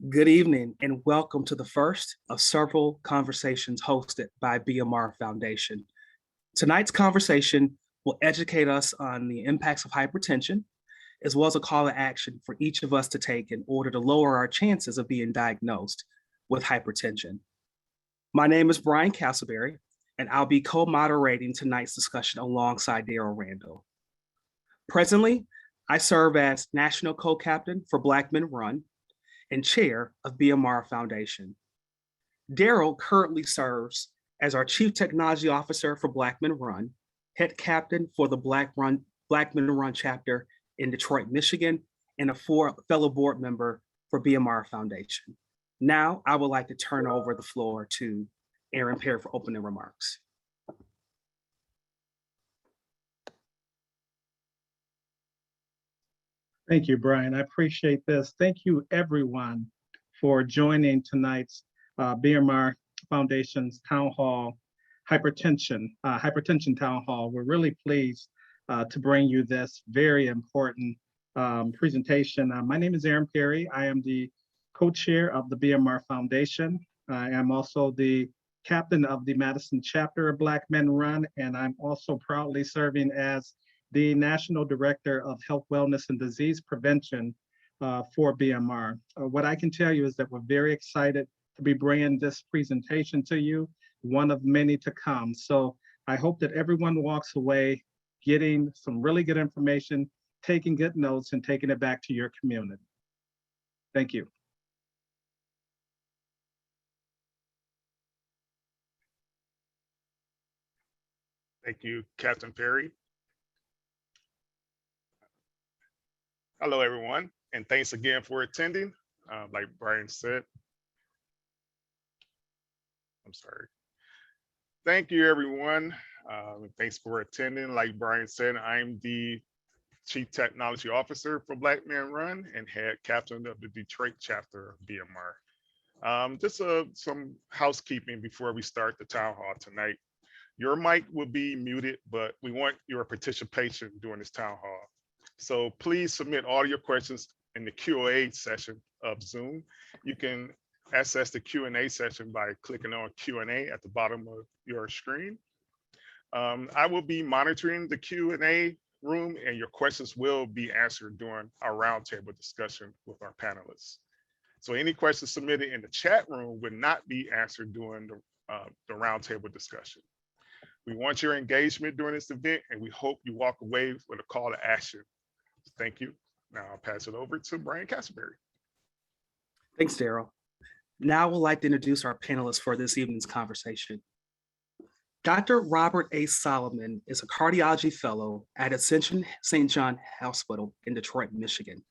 Good evening and welcome to the first of several conversations hosted by BMR Foundation. Tonight's conversation will educate us on the impacts of hypertension, as well as a call to action for each of us to take in order to lower our chances of being diagnosed with hypertension. My name is Brian Castleberry, and I'll be co-moderating tonight's discussion alongside Daryl Randall. Presently, I serve as National Co-Captain for Black Men Run and Chair of BMR Foundation. Daryl currently serves as our Chief Technology Officer for Black Men Run, Head Captain for the Black Men Run chapter in Detroit, Michigan, and a fellow board member for BMR Foundation. Now, I would like to turn over the floor to Aaron Perry for opening remarks. Thank you, Brian. I appreciate this. Thank you, everyone, for joining tonight's BMR Foundation's Town Hall Hypertension Town Hall. We're really pleased to bring you this very important presentation. My name is Aaron Perry. I am the co-chair of the BMR Foundation. I am also the captain of the Madison chapter of Black Men Run, and I'm also proudly serving as the National Director of Health, Wellness, and Disease Prevention for BMR. What I can tell you is that we're very excited to be bringing this presentation to you, one of many to come. So I hope that everyone walks away getting some really good information, taking good notes, and taking it back to your community. Thank you. Thank you, Captain Perry. Hello, everyone, and thanks again for attending. Like Brian said, I'm sorry. Thank you, everyone. Thanks for attending. Like Brian said, I'm the Chief Technology Officer for Black Men Run and Head Captain of the Detroit chapter of BMR. Just some housekeeping before we start the town hall tonight. Your mic will be muted, but we want your participation during this town hall. So please submit all your questions in the Q&A session of Zoom. You can access the Q&A session by clicking on Q&A at the bottom of your screen. I will be monitoring the Q&A room, and your questions will be answered during our roundtable discussion with our panelists. So any questions submitted in the chat room would not be answered during the roundtable discussion. We want your engagement during this event, and we hope you walk away with a call to action. Thank you. Now I'll pass it over to Brian Castleberry. Thanks, Daryl. Now I would like to introduce our panelists for this evening's conversation. Dr. Robert A. Solomon is a cardiology fellow at Ascension St. John Hospital in Detroit, Michigan.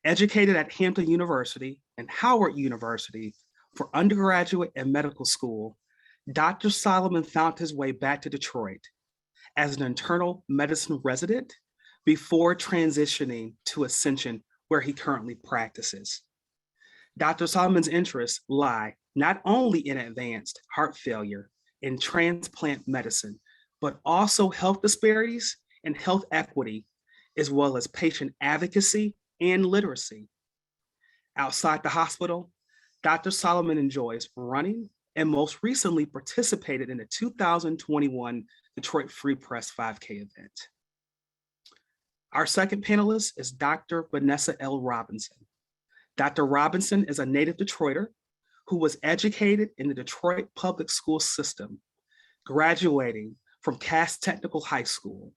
Educated at Hampton University and Howard University for undergraduate and medical school, Dr. Solomon found his way back to Detroit as an internal medicine resident before transitioning to Ascension, where he currently practices. Dr. Solomon's interests lie not only in advanced heart failure and transplant medicine, but also health disparities and health equity, as well as patient advocacy and literacy. Outside the hospital, Dr. Solomon enjoys running and most recently participated in the 2021 Detroit Free Press 5K event. Our second panelist is Dr. Vanessa L. Robinson. Dr. Robinson is a native Detroiter who was educated in the Detroit public school system, graduating from Cass Technical High School.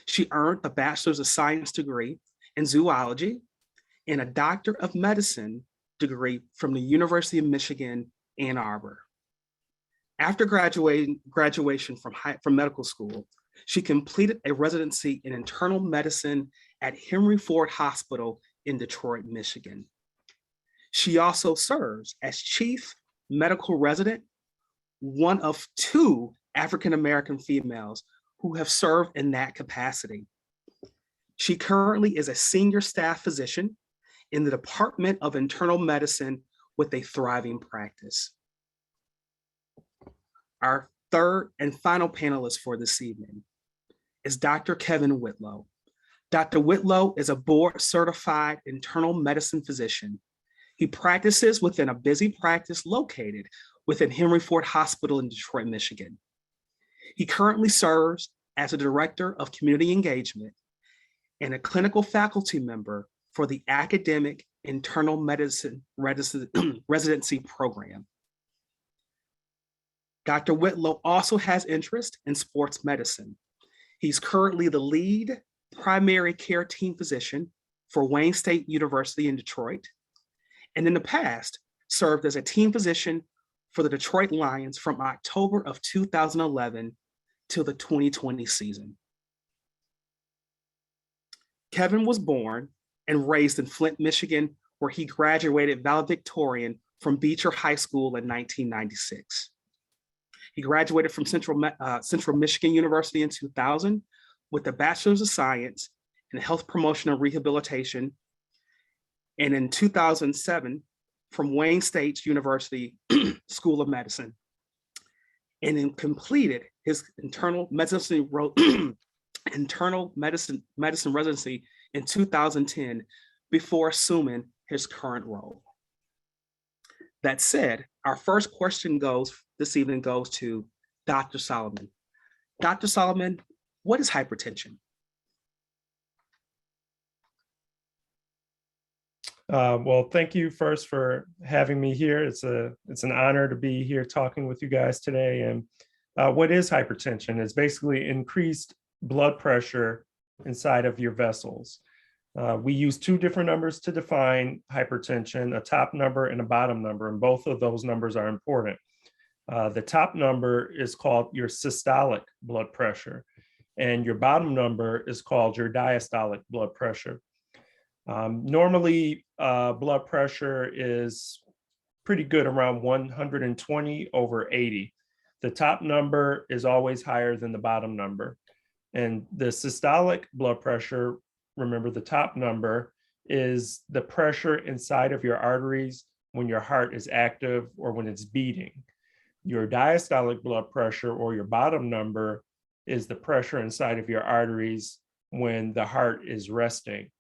She earned a Bachelor's of Science degree in zoology and a Doctor of Medicine degree from the University of Michigan, Ann Arbor. After graduation from medical school, she completed a residency in internal medicine at Henry Ford Hospital in Detroit, Michigan. She also serves as chief medical resident, one of two African-American females who have served in that capacity. She currently is a senior staff physician in the Department of Internal Medicine with a thriving practice. Our third and final panelist for this evening is Dr. Kevin Whitlow. Dr. Whitlow is a board certified internal medicine physician. He practices within a busy practice located within Henry Ford Hospital in Detroit, Michigan. He currently serves as a director of community engagement and a clinical faculty member for the academic internal medicine residency program. Dr. Whitlow also has interest in sports medicine. He's currently the lead primary care team physician for Wayne State University in Detroit, and in the past served as a team physician for the Detroit Lions from October of 2011 to the 2020 season. Kevin was born and raised in Flint, Michigan, where he graduated valedictorian from Beecher High School in 1996. He graduated from Central Michigan University in 2000 with a Bachelor's of Science in Health Promotion and Rehabilitation, and in 2007 from Wayne State University School of Medicine, and then completed his internal medicine residency in 2010 before assuming his current role. That said, our first question this evening goes to Dr. Solomon. Dr. Solomon, what is hypertension? Well, thank you first for having me here. It's an honor to be here talking with you guys today. And what is hypertension? It's basically increased blood pressure inside of your vessels. We use two different numbers to define hypertension, a top number and a bottom number, and both of those numbers are important. The top number is called your systolic blood pressure, and your bottom number is called your diastolic blood pressure. Normally, blood pressure is pretty good around 120 over 80. The top number is always higher than the bottom number. And the systolic blood pressure, remember the top number, is the pressure inside of your arteries when your heart is active or when it's beating. Your diastolic blood pressure, or your bottom number, is the pressure inside of your arteries when the heart is resting.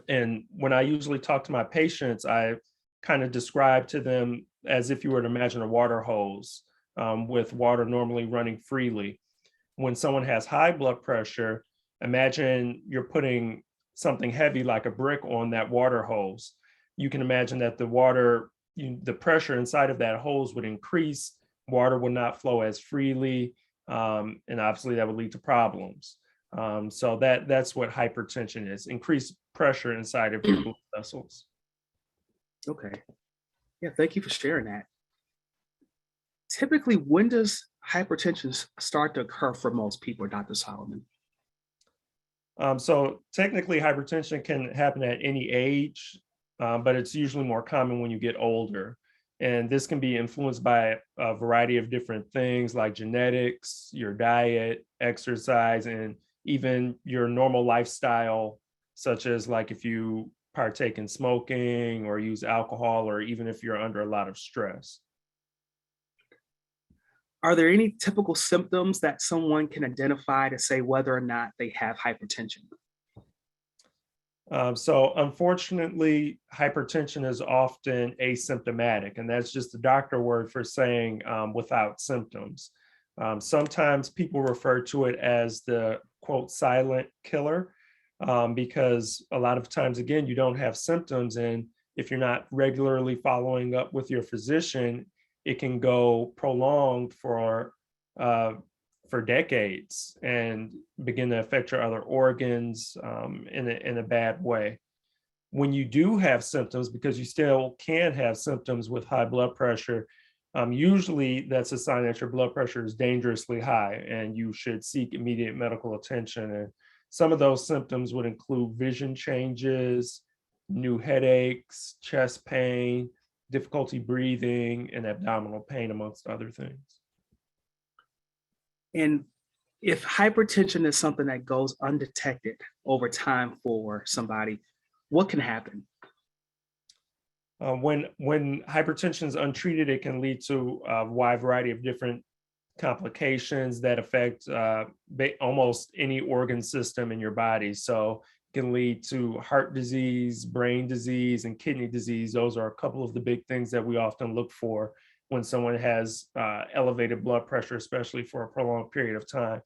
And when I usually talk to my patients, I kind of describe to them as if you were to imagine a water hose with water normally running freely. When someone has high blood pressure, imagine you're putting something heavy like a brick on that water hose. You can imagine that the pressure inside of that hose would increase, water would not flow as freely, and obviously that would lead to problems. So that's what hypertension is, increased pressure inside of your blood vessels. Okay. Yeah, thank you for sharing that. Typically, when does hypertension start to occur for most people, Dr. Solomon? So technically, hypertension can happen at any age, but it's usually more common when you get older. And this can be influenced by a variety of different things like genetics, your diet, exercise, and even your normal lifestyle, such as like if you partake in smoking or use alcohol, or even if you're under a lot of stress. Are there any typical symptoms that someone can identify to say whether or not they have hypertension? So unfortunately, hypertension is often asymptomatic, and that's just the doctor word for saying without symptoms. Sometimes people refer to it as the quote silent killer, because a lot of times, again, you don't have symptoms, and if you're not regularly following up with your physician, it can go prolonged for decades and begin to affect your other organs in a bad way. When you do have symptoms, because you still can have symptoms with high blood pressure, usually that's a sign that your blood pressure is dangerously high and you should seek immediate medical attention. And some of those symptoms would include vision changes, new headaches, chest pain, difficulty breathing, and abdominal pain, amongst other things. And if hypertension is something that goes undetected over time for somebody, what can happen? When hypertension is untreated, it can lead to a wide variety of different complications that affect almost any organ system in your body. So can lead to heart disease, brain disease, and kidney disease. Those are a couple of the big things that we often look for when someone has elevated blood pressure, especially for a prolonged period of time.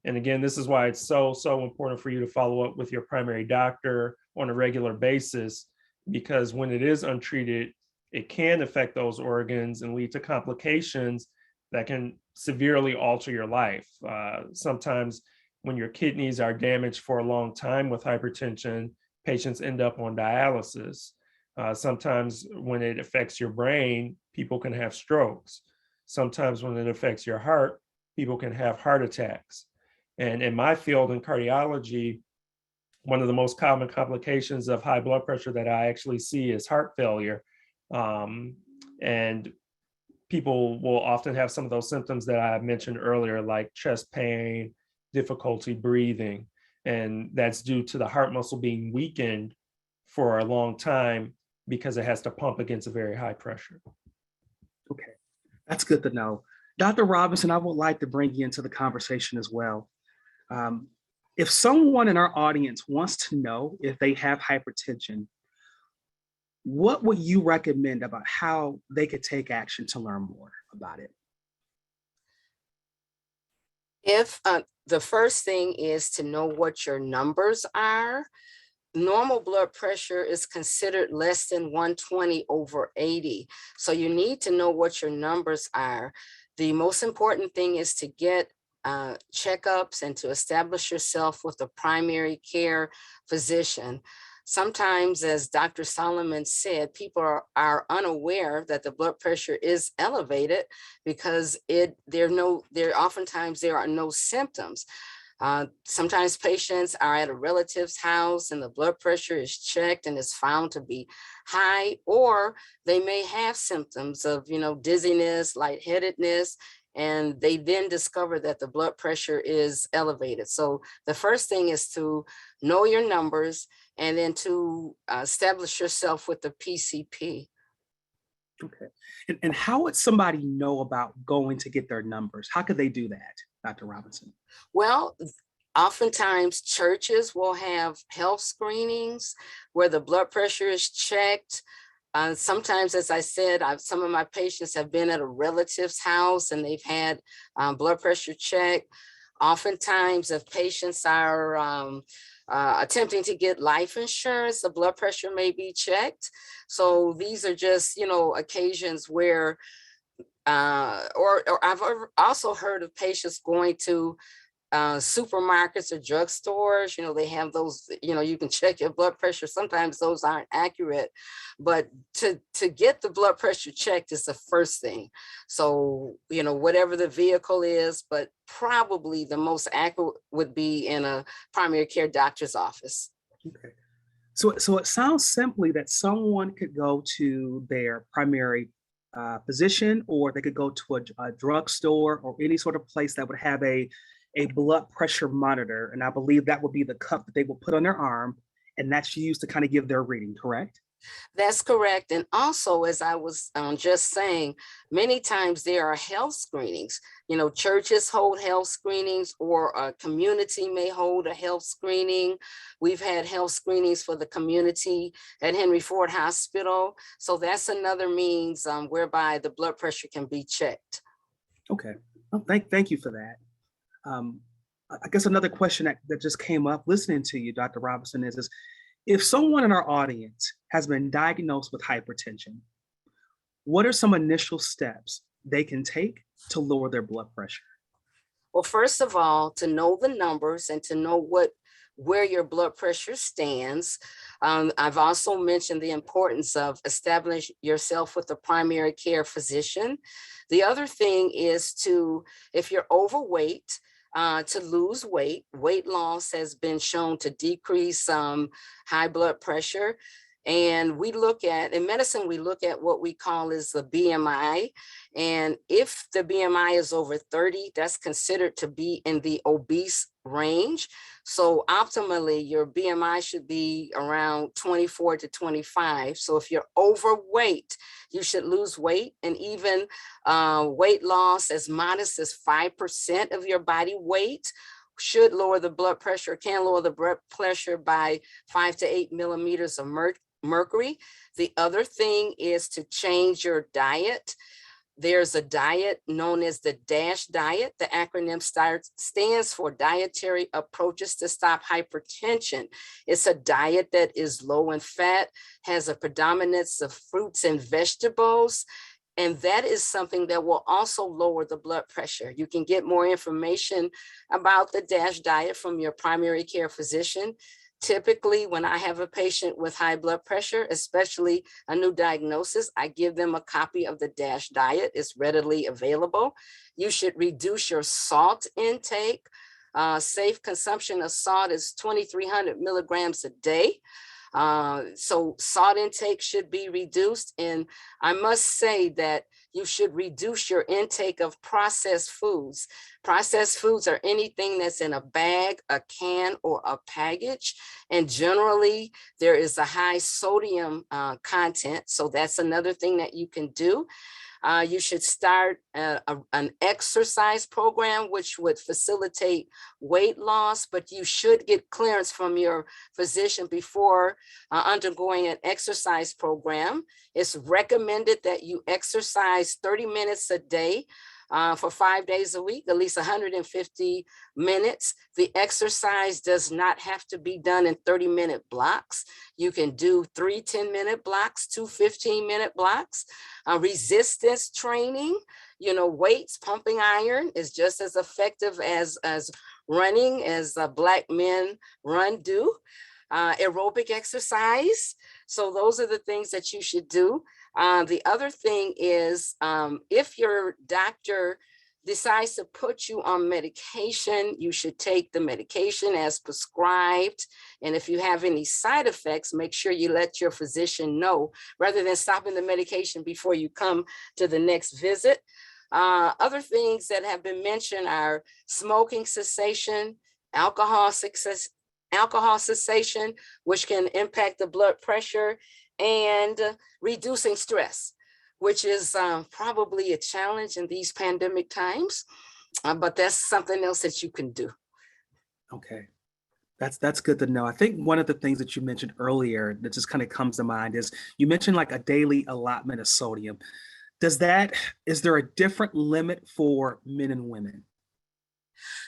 And again, this is why it's so important for you to follow up with your primary doctor on a regular basis, because when it is untreated, it can affect those organs and lead to complications that can severely alter your life. Sometimes when your kidneys are damaged for a long time with hypertension, patients end up on dialysis. Sometimes when it affects your brain, people can have strokes. Sometimes when it affects your heart, people can have heart attacks. And in my field in cardiology, one of the most common complications of high blood pressure that I actually see is heart failure. And people will often have some of those symptoms that I mentioned earlier, like chest pain, difficulty breathing. And that's due to the heart muscle being weakened for a long time because it has to pump against a very high pressure. Okay, that's good to know. Dr. Robinson, I would like to bring you into the conversation as well. If someone in our audience wants to know if they have hypertension, what would you recommend about how they could take action to learn more about it? If the first thing is to know what your numbers are. Normal blood pressure is considered less than 120/80. So you need to know what your numbers are. The most important thing is to get checkups and to establish yourself with a primary care physician. Sometimes, as Dr. Solomon said, people are unaware that the blood pressure is elevated because oftentimes there are no symptoms. Sometimes patients are at a relative's house and the blood pressure is checked and is found to be high, or they may have symptoms of, dizziness, lightheadedness, and they then discover that the blood pressure is elevated. So the first thing is to know your numbers and then to establish yourself with the PCP. Okay. And how would somebody know about going to get their numbers? How could they do that, Dr. Robinson? Well, oftentimes churches will have health screenings where the blood pressure is checked. Sometimes, as I said, some of my patients have been at a relative's house and they've had blood pressure checked. Oftentimes, if patients are attempting to get life insurance, the blood pressure may be checked. So these are just, occasions where, or I've also heard of patients going to supermarkets or drugstores. They have those, you can check your blood pressure. Sometimes those aren't accurate, but to get the blood pressure checked is the first thing. So, whatever the vehicle is, but probably the most accurate would be in a primary care doctor's office. Okay. So it sounds simply that someone could go to their primary physician, or they could go to a drugstore or any sort of place that would have a blood pressure monitor. And I believe that would be the cup that they will put on their arm, and that's used to kind of give their reading, correct? That's correct. And also, as I was just saying, many times there are health screenings. Churches hold health screenings, or a community may hold a health screening. We've had health screenings for the community at Henry Ford Hospital. So that's another means whereby the blood pressure can be checked. Okay. Well, thank you for that. I guess another question that just came up listening to you, Dr. Robinson, is if someone in our audience has been diagnosed with hypertension, what are some initial steps they can take to lower their blood pressure? Well, first of all, to know the numbers and to know where your blood pressure stands. I've also mentioned the importance of establishing yourself with a primary care physician. The other thing is if you're overweight, to lose weight. Weight loss has been shown to decrease high blood pressure. And in medicine, we look at what we call is the BMI. And if the BMI is over 30, that's considered to be in the obese range. So optimally, your BMI should be around 24 to 25. So if you're overweight, you should lose weight, and even weight loss as modest as 5% of your body weight should lower the blood pressure, can lower the blood pressure by 5 to 8 millimeters of mercury. The other thing is to change your diet. There's a diet known as the DASH diet. The acronym stands for Dietary Approaches to Stop Hypertension. It's a diet that is low in fat, has a predominance of fruits and vegetables, and that is something that will also lower the blood pressure. You can get more information about the DASH diet from your primary care physician. Typically, when I have a patient with high blood pressure, especially a new diagnosis, I give them a copy of the DASH diet. It's readily available. You should reduce your salt intake. Safe consumption of salt is 2,300 milligrams a day. So salt intake should be reduced. And I must say that you should reduce your intake of processed foods. Processed foods are anything that's in a bag, a can, or a package. And generally, there is a high sodium content. So that's another thing that you can do. You should start an exercise program, which would facilitate weight loss, but you should get clearance from your physician before undergoing an exercise program. It's recommended that you exercise 30 minutes a day for 5 days a week, at least 150 minutes. The exercise does not have to be done in 30-minute blocks. You can do 3 10-minute blocks, 2 15-minute blocks. Resistance training, weights, pumping iron is just as effective as running, as Black men do. Aerobic exercise. So those are the things that you should do. The other thing is if your doctor decides to put you on medication, you should take the medication as prescribed. And if you have any side effects, make sure you let your physician know rather than stopping the medication before you come to the next visit. Other things that have been mentioned are smoking cessation, alcohol cessation, which can impact the blood pressure, and reducing stress, which is probably a challenge in these pandemic times, but that's something else that you can do. Okay, that's good to know. I think one of the things that you mentioned earlier that just kind of comes to mind is you mentioned like a daily allotment of sodium. Is there a different limit for men and women?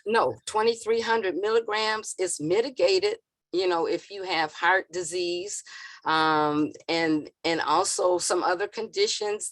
No, 2,300 milligrams is mitigated, if you have heart disease, and also some other conditions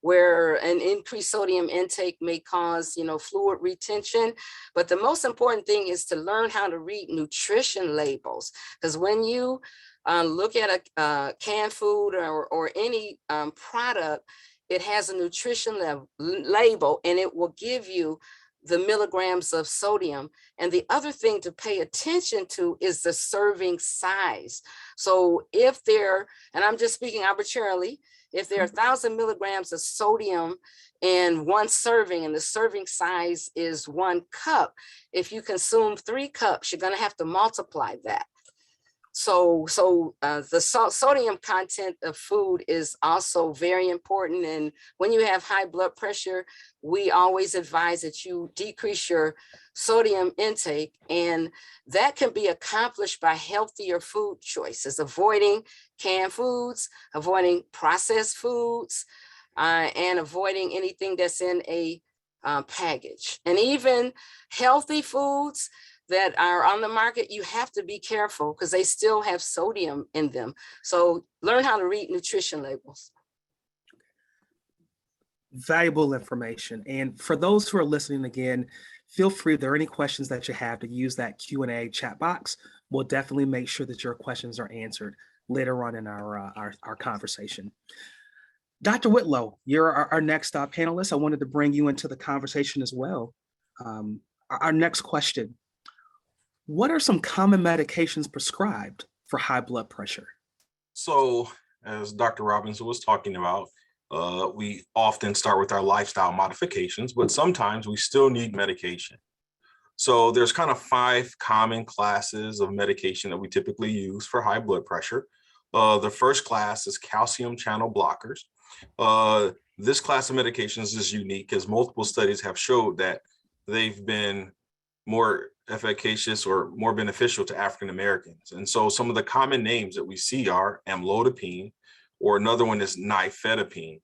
where an increased sodium intake may cause, fluid retention. But the most important thing is to learn how to read nutrition labels, because when you look at a canned food or any product, it has a nutrition label, and it will give you the milligrams of sodium. And the other thing to pay attention to is the serving size. So if and I'm just speaking arbitrarily, if there are 1,000 milligrams of sodium in one serving and the serving size is 1 cup, if you consume 3 cups, you're going to have to multiply that. So the sodium content of food is also very important. And when you have high blood pressure, we always advise that you decrease your sodium intake. And that can be accomplished by healthier food choices, avoiding canned foods, avoiding processed foods, and avoiding anything that's in a package. And even healthy foods that are on the market, you have to be careful because they still have sodium in them. So learn how to read nutrition labels. Valuable information. And for those who are listening again, feel free, if there are any questions that you have, to use that Q&A chat box. We'll definitely make sure that your questions are answered later on in our conversation. Dr. Whitlow, you're our next panelist. I wanted to bring you into the conversation as well. Our next question: what are some common medications prescribed for high blood pressure? So, as Dr. Robinson was talking about, we often start with our lifestyle modifications, but sometimes we still need medication. So there's kind of 5 common classes of medication that we typically use for high blood pressure. The first class is calcium channel blockers. This class of medications is unique as multiple studies have showed that they've been more efficacious or more beneficial to African Americans. And so some of the common names that we see are amlodipine, or another one is nifedipine.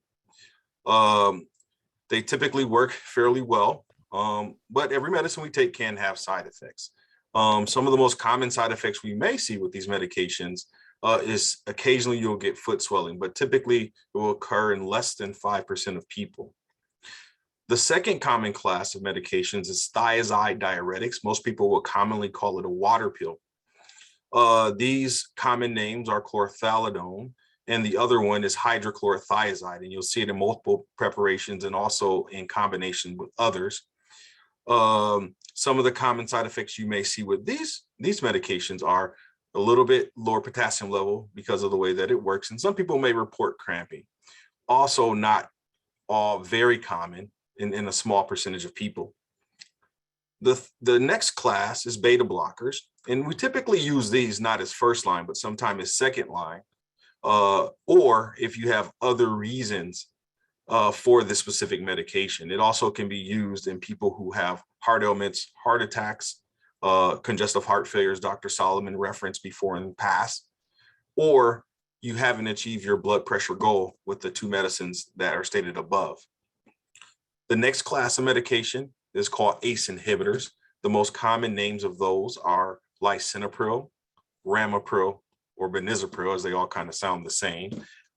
They typically work fairly well, but every medicine we take can have side effects. Some of the most common side effects we may see with these medications is occasionally you'll get foot swelling, but typically it will occur in less than 5% of people. The second common class of medications is thiazide diuretics. Most people will commonly call it a water pill. These common names are chlorthalidone, and the other one is hydrochlorothiazide, and you'll see it in multiple preparations and also in combination with others. Some of the common side effects you may see with these medications are a little bit lower potassium level because of the way that it works, and some people may report cramping. Also, not all very common in a small percentage of people. The next class is beta blockers, and we typically use these not as first line, but sometimes as second line, or if you have other reasons for the specific medication. It also can be used in people who have heart ailments, heart attacks, congestive heart failures, Dr. Solomon referenced before in the past, or you haven't achieved your blood pressure goal with the two medicines that are stated above. The next class of medication is called ACE inhibitors. The most common names of those are lisinopril, ramipril, or benazepril, as they all kind of sound the same.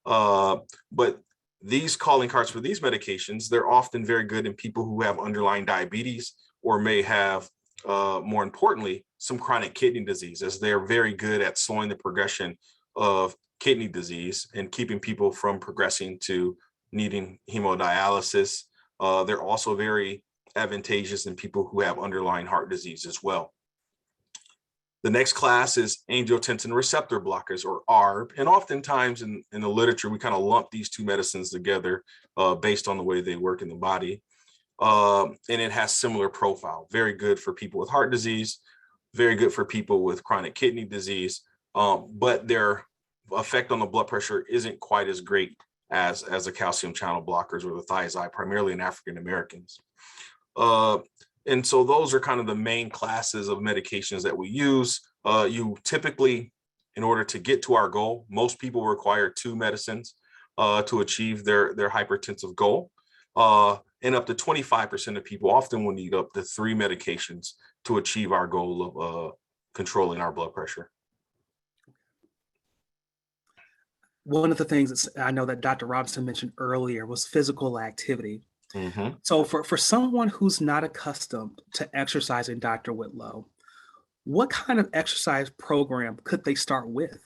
But these calling cards for these medications, they're often very good in people who have underlying diabetes or may have, more importantly, some chronic kidney disease, as they're very good at slowing the progression of kidney disease and keeping people from progressing to needing hemodialysis. They're also very advantageous in people who have underlying heart disease as well. The next class is angiotensin receptor blockers, or ARB. And oftentimes in the literature, we kind of lump these two medicines together based on the way they work in the body. And it has similar profile, very good for people with heart disease, very good for people with chronic kidney disease, but their effect on the blood pressure isn't quite as great as the calcium channel blockers or the thiazide, primarily in African Americans. And so those are kind of the main classes of medications that we use. You typically, in order to get to our goal, most people require 2 medicines to achieve their hypertensive goal. And up to 25% of people often will need up to 3 medications to achieve our goal of controlling our blood pressure. One of the things that I know that Dr. Robinson mentioned earlier was physical activity. Mm-hmm. So for someone who's not accustomed to exercising, Dr. Whitlow, what kind of exercise program could they start with?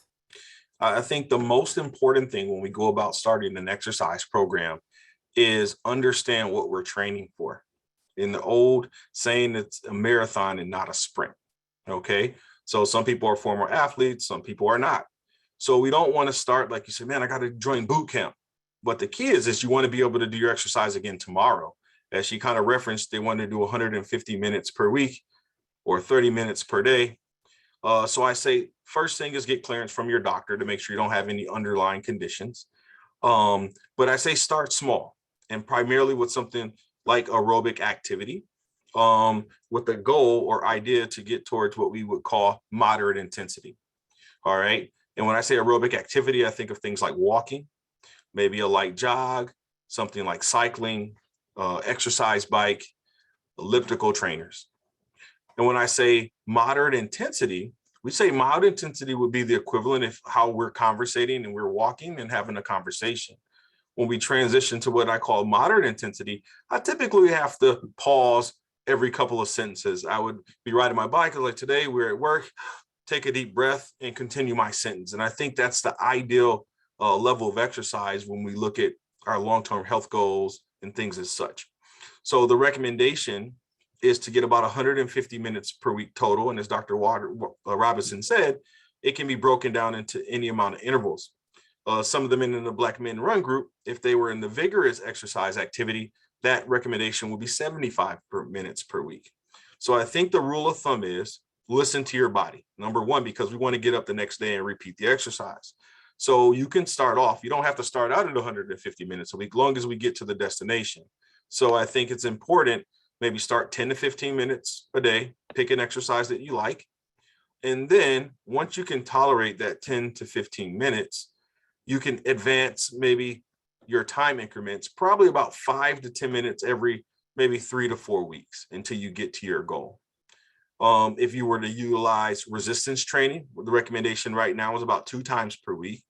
I think the most important thing when we go about starting an exercise program is understand what we're training for. In the old saying, it's a marathon and not a sprint. Okay. So some people are former athletes, some people are not. So we don't want to start like you said, man, I got to join boot camp. But the key is you want to be able to do your exercise again tomorrow. As she kind of referenced, they want to do 150 minutes per week or 30 minutes per day. So I say, first thing is get clearance from your doctor to make sure you don't have any underlying conditions. But I say start small and primarily with something like aerobic activity, with the goal or idea to get towards what we would call moderate intensity. All right. And when I say aerobic activity, I think of things like walking, maybe a light jog, something like cycling, exercise bike, elliptical trainers. And when I say moderate intensity, we say mild intensity would be the equivalent of how we're conversating and we're walking and having a conversation. When we transition to what I call moderate intensity, I typically have to pause every couple of sentences. I would be riding my bike, like today we're at work, take a deep breath and continue my sentence. And I think that's the ideal level of exercise when we look at our long-term health goals and things as such. So the recommendation is to get about 150 minutes per week total. And as Dr. Robinson said, it can be broken down into any amount of intervals. Some of the men in the Black Men Run group, if they were in the vigorous exercise activity, that recommendation would be 75 minutes per week. So I think the rule of thumb is listen to your body. Number one, because we want to get up the next day and repeat the exercise. So you can start off, you don't have to start out at 150 minutes a week, long as we get to the destination. So I think it's important maybe start 10 to 15 minutes a day, pick an exercise that you like. And then once you can tolerate that 10 to 15 minutes, you can advance maybe your time increments, probably about 5 to 10 minutes every maybe 3 to 4 weeks until you get to your goal. If you were to utilize resistance training, the recommendation right now is about 2 times per week.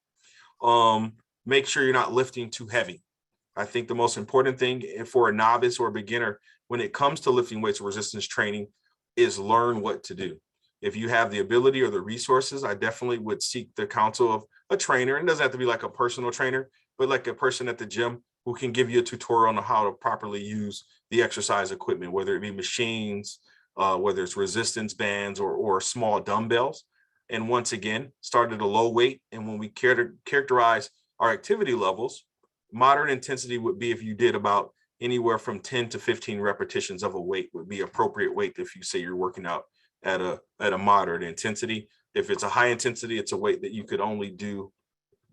Make sure you're not lifting too heavy. I think the most important thing for a novice or a beginner when it comes to lifting weights or resistance training is learn what to do. If you have the ability or the resources, I definitely would seek the counsel of a trainer. It doesn't have to be like a personal trainer, but like a person at the gym who can give you a tutorial on how to properly use the exercise equipment, whether it be machines, whether it's resistance bands or small dumbbells. And once again, start at a low weight. And when we characterize our activity levels, moderate intensity would be if you did about anywhere from 10 to 15 repetitions of a weight would be appropriate weight if you say you're working out at a moderate intensity. If it's a high intensity, it's a weight that you could only do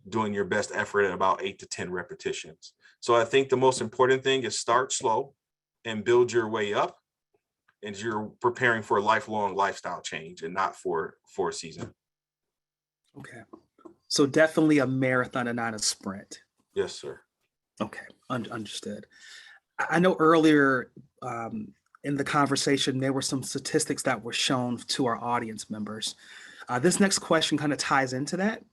doing your best effort at about 8 to 10 repetitions. So I think the most important thing is start slow and build your way up as you're preparing for a lifelong lifestyle change and not for a season. Okay. So definitely a marathon and not a sprint. Yes, sir. Okay, understood. I know earlier in the conversation, there were some statistics that were shown to our audience members. This next question kind of ties into that.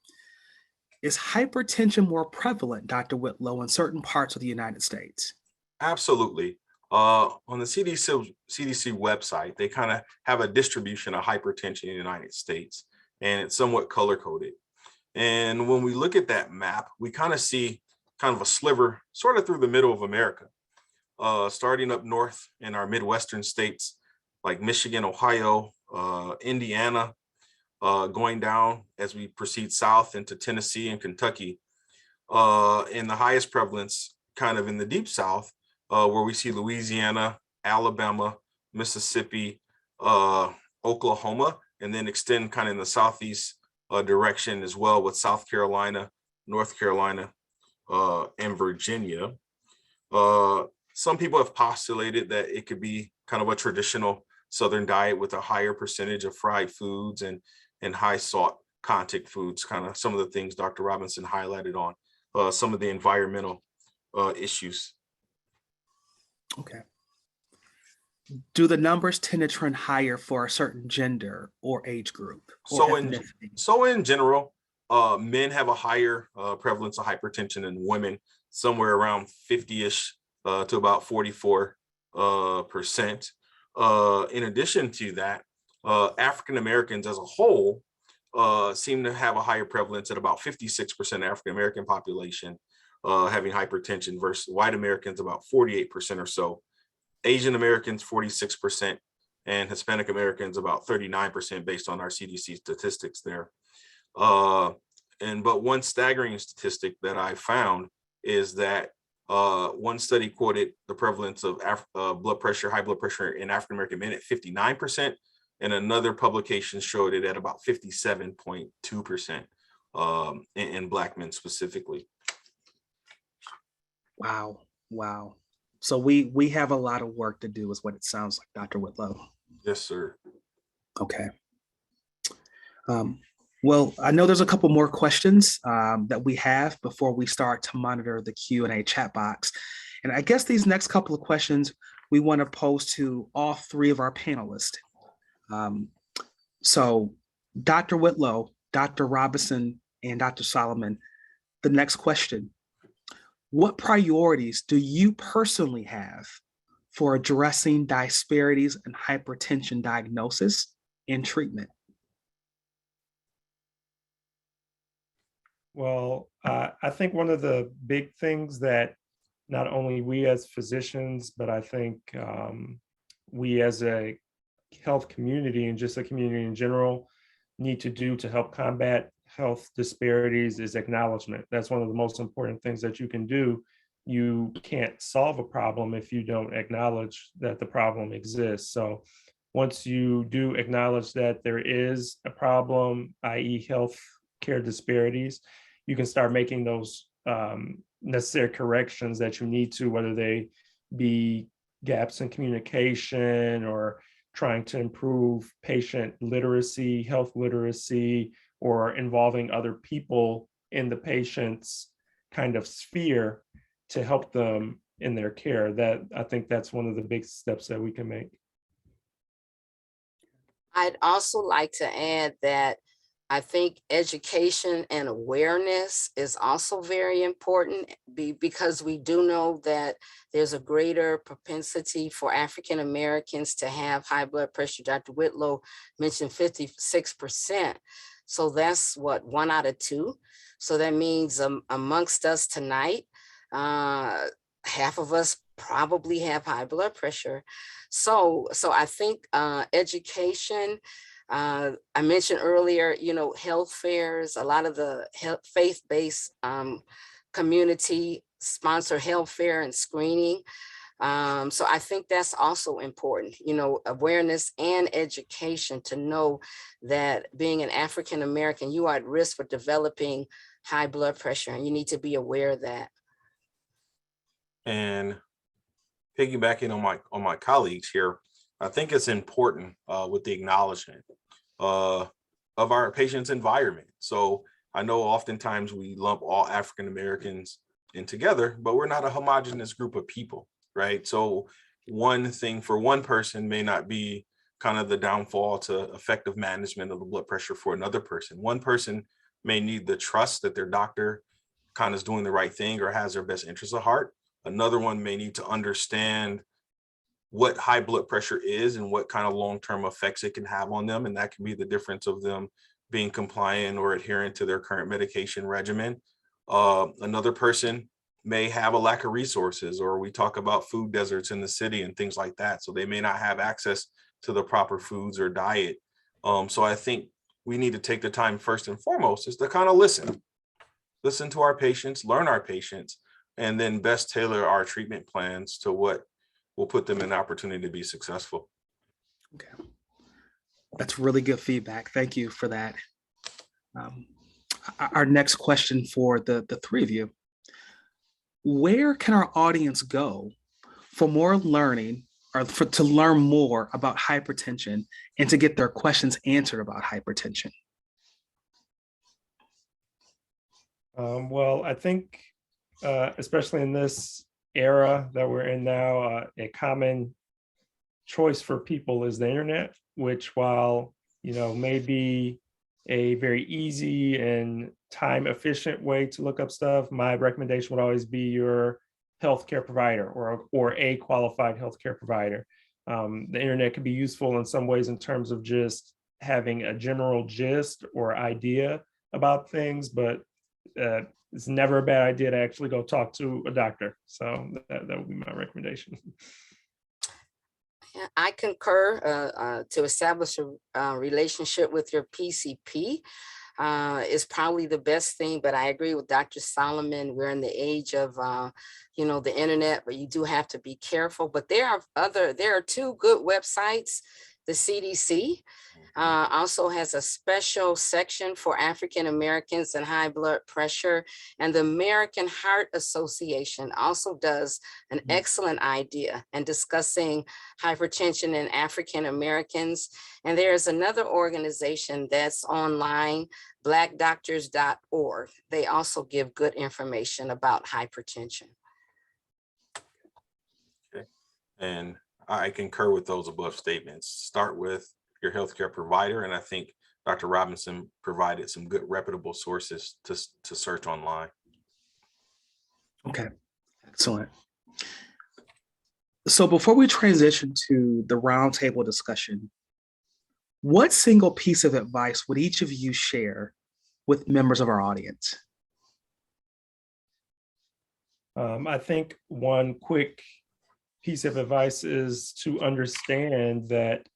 Is hypertension more prevalent, Dr. Whitlow, in certain parts of the United States? Absolutely. On the CDC website, they kind of have a distribution of hypertension in the United States, and it's somewhat color coded. And when we look at that map, we kind of see kind of a sliver sort of through the middle of America, starting up north in our Midwestern states like Michigan, Ohio, Indiana, going down as we proceed south into Tennessee and Kentucky, and the highest prevalence kind of in the deep south, where we see Louisiana, Alabama, Mississippi, Oklahoma, and then extend kind of in the southeast direction as well with South Carolina, North Carolina, and Virginia. Some people have postulated that it could be kind of a traditional Southern diet with a higher percentage of fried foods and high salt content foods, kind of some of the things Dr. Robinson highlighted on, some of the environmental issues. Okay. Do the numbers tend to trend higher for a certain gender or age group? Or So in general, men have a higher prevalence of hypertension than women, somewhere around 50-ish to about 44%. In addition to that, African Americans as a whole seem to have a higher prevalence at about 56% African American population having hypertension versus white Americans about 48% or so. Asian Americans 46%, and Hispanic Americans about 39% based on our CDC statistics there. But one staggering statistic that I found is that one study quoted the prevalence of high blood pressure in African American men at 59%, and another publication showed it at about 57.2% in Black men specifically. Wow. So we have a lot of work to do is what it sounds like, Dr. Whitlow. Yes, sir. Okay. Well, I know there's a couple more questions that we have before we start to monitor the Q&A chat box. And I guess these next couple of questions we want to pose to all three of our panelists. So Dr. Whitlow, Dr. Robinson, and Dr. Solomon, the next question. What priorities do you personally have for addressing disparities in hypertension diagnosis and treatment? Well, I think one of the big things that not only we as physicians, but I think we as a health community and just a community in general need to do to help combat health disparities is acknowledgement. That's one of the most important things that you can do. You can't solve a problem if you don't acknowledge that the problem exists. So once you do acknowledge that there is a problem, i.e. health care disparities, you can start making those necessary corrections that you need to, whether they be gaps in communication or trying to improve patient literacy, health literacy, or involving other people in the patient's kind of sphere to help them in their care. That I think that's one of the big steps that we can make. I'd also like to add that I think education and awareness is also very important because we do know that there's a greater propensity for African Americans to have high blood pressure. Dr. Whitlow mentioned 56%. So that's what, 1 out of 2. So that means amongst us tonight, half of us probably have high blood pressure. So I think education, I mentioned earlier, health fairs, a lot of the faith-based community sponsor health fair and screening. So I think that's also important, awareness and education to know that being an African American, you are at risk for developing high blood pressure, and you need to be aware of that. And piggybacking on my colleagues here, I think it's important with the acknowledgement of our patient's environment. So I know oftentimes we lump all African Americans in together, but we're not a homogeneous group of people, right? So one thing for one person may not be kind of the downfall to effective management of the blood pressure for another person. One person may need the trust that their doctor kind of is doing the right thing or has their best interests at heart. Another one may need to understand what high blood pressure is and what kind of long-term effects it can have on them. And that can be the difference of them being compliant or adherent to their current medication regimen. Another person may have a lack of resources, or we talk about food deserts in the city and things like that. So they may not have access to the proper foods or diet. So I think we need to take the time first and foremost is to kind of listen to our patients, learn our patients, and then best tailor our treatment plans to what will put them in the opportunity to be successful. Okay. That's really good feedback. Thank you for that. Our next question for the three of you. Where can our audience go for more learning or to learn more about hypertension and to get their questions answered about hypertension? Well, I think, especially in this era that we're in now, a common choice for people is the internet, which while, may be a very easy and time efficient way to look up stuff, my recommendation would always be your healthcare provider or a qualified healthcare provider. The internet can be useful in some ways in terms of just having a general gist or idea about things, but it's never a bad idea to actually go talk to a doctor. So that would be my recommendation. Yeah, I concur. To establish a relationship with your PCP is probably the best thing, but I agree with Dr. Solomon. We're in the age of, the internet, but you do have to be careful. But there are 2 good websites. The CDC also has a special section for African Americans and high blood pressure. And the American Heart Association also does an excellent idea in discussing hypertension in African Americans. And there's another organization that's online, blackdoctors.org. They also give good information about hypertension. Okay. And I concur with those above statements. Start with your healthcare provider. And I think Dr. Robinson provided some good reputable sources to search online. Okay, excellent. So before we transition to the roundtable discussion, what single piece of advice would each of you share with members of our audience? I think one quick piece of advice is to understand that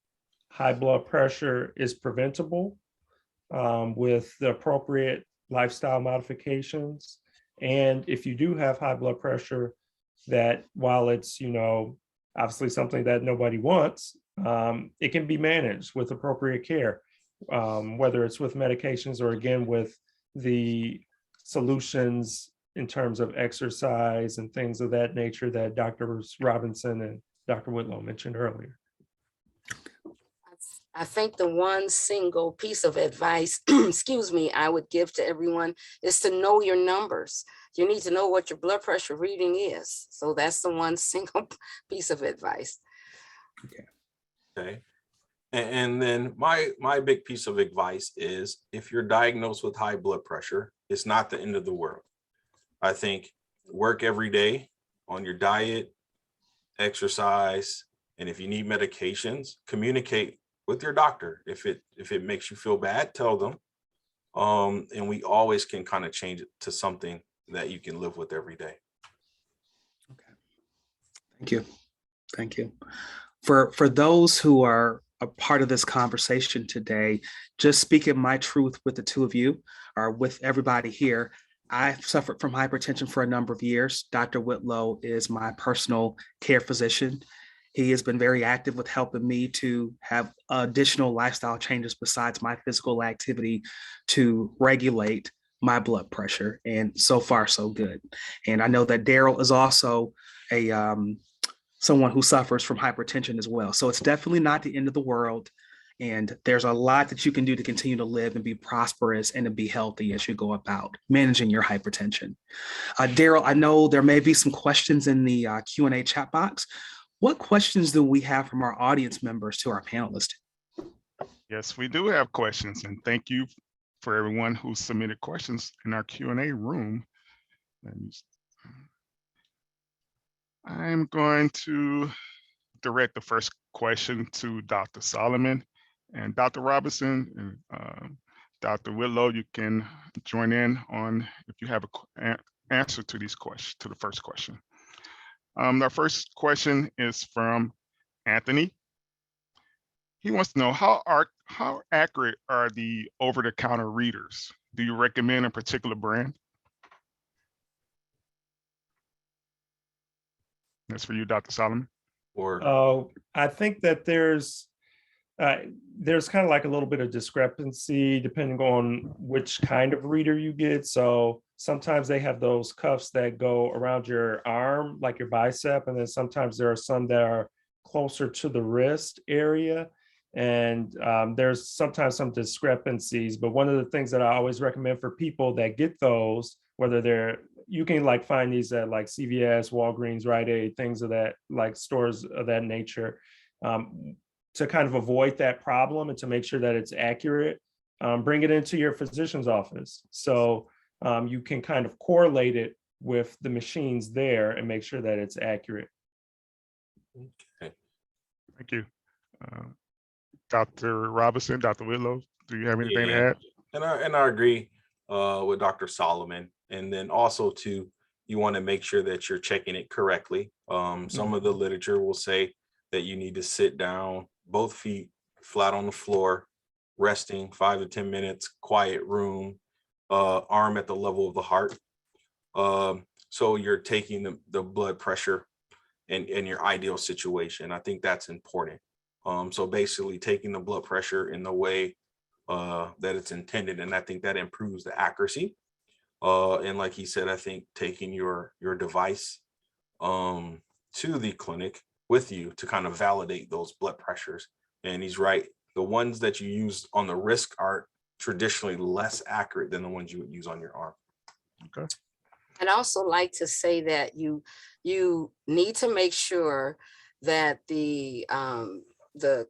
high blood pressure is preventable with the appropriate lifestyle modifications. And if you do have high blood pressure, that while it's, obviously something that nobody wants, it can be managed with appropriate care, whether it's with medications or again, with the solutions in terms of exercise and things of that nature that Dr. Robinson Dr. Whitlow mentioned earlier. I think the one single piece of advice, excuse me, I would give to everyone is to know your numbers. You need to know what your blood pressure reading is. So that's the one single piece of advice. Okay. And then my big piece of advice is, if you're diagnosed with high blood pressure, it's not the end of the world. I think work every day on your diet, exercise, and if you need medications, communicate with your doctor. If it makes you feel bad, tell them. And we always can kind of change it to something that you can live with every day. Okay. Thank you. Thank you. For those who are a part of this conversation today, just speaking my truth with the two of you, or with everybody here, I've suffered from hypertension for a number of years. Dr. Whitlow is my personal care physician. He has been very active with helping me to have additional lifestyle changes besides my physical activity to regulate my blood pressure. And so far, so good. And I know that Daryl is also someone who suffers from hypertension as well. So it's definitely not the end of the world. And there's a lot that you can do to continue to live and be prosperous and to be healthy as you go about managing your hypertension. Daryl, I know there may be some questions in the Q&A chat box. What questions do we have from our audience members to our panelists? Yes, we do have questions, and thank you for everyone who submitted questions in our Q&A room. I'm going to direct the first question to Dr. Solomon, and Dr. Robinson and Dr. Whitlow, you can join in on if you have an answer to these questions, to the first question. Our first question is from Anthony. He wants to know how accurate are the over-the-counter readers? Do you recommend a particular brand? That's for you, Dr. Solomon. Or I think that there's kind of like a little bit of discrepancy depending on which kind of reader you get. So sometimes they have those cuffs that go around your arm, like your bicep, and then sometimes there are some that are closer to the wrist area. And there's sometimes some discrepancies, but one of the things that I always recommend for people that get those, whether you can like find these at like CVS, Walgreens, Rite Aid, things of that, like stores of that nature, to kind of avoid that problem and to make sure that it's accurate, bring it into your physician's office. So you can kind of correlate it with the machines there and make sure that it's accurate. okay. Thank you. Dr. Robinson, Dr. Whitlow, do you have anything to add? And I agree with Dr. Solomon. And then also too, you want to make sure that you're checking it correctly. Some of the literature will say that you need to sit down, both feet flat on the floor, resting 5 to 10 minutes, quiet room, arm at the level of the heart. So you're taking the blood pressure in your ideal situation. I think that's important. So basically taking the blood pressure in the way that it's intended. And I think that improves the accuracy. And like he said, I think taking your device to the clinic with you to kind of validate those blood pressures. And he's right. The ones that you use on the wrist are traditionally less accurate than the ones you would use on your arm. Okay. I'd also like to say that you need to make sure that the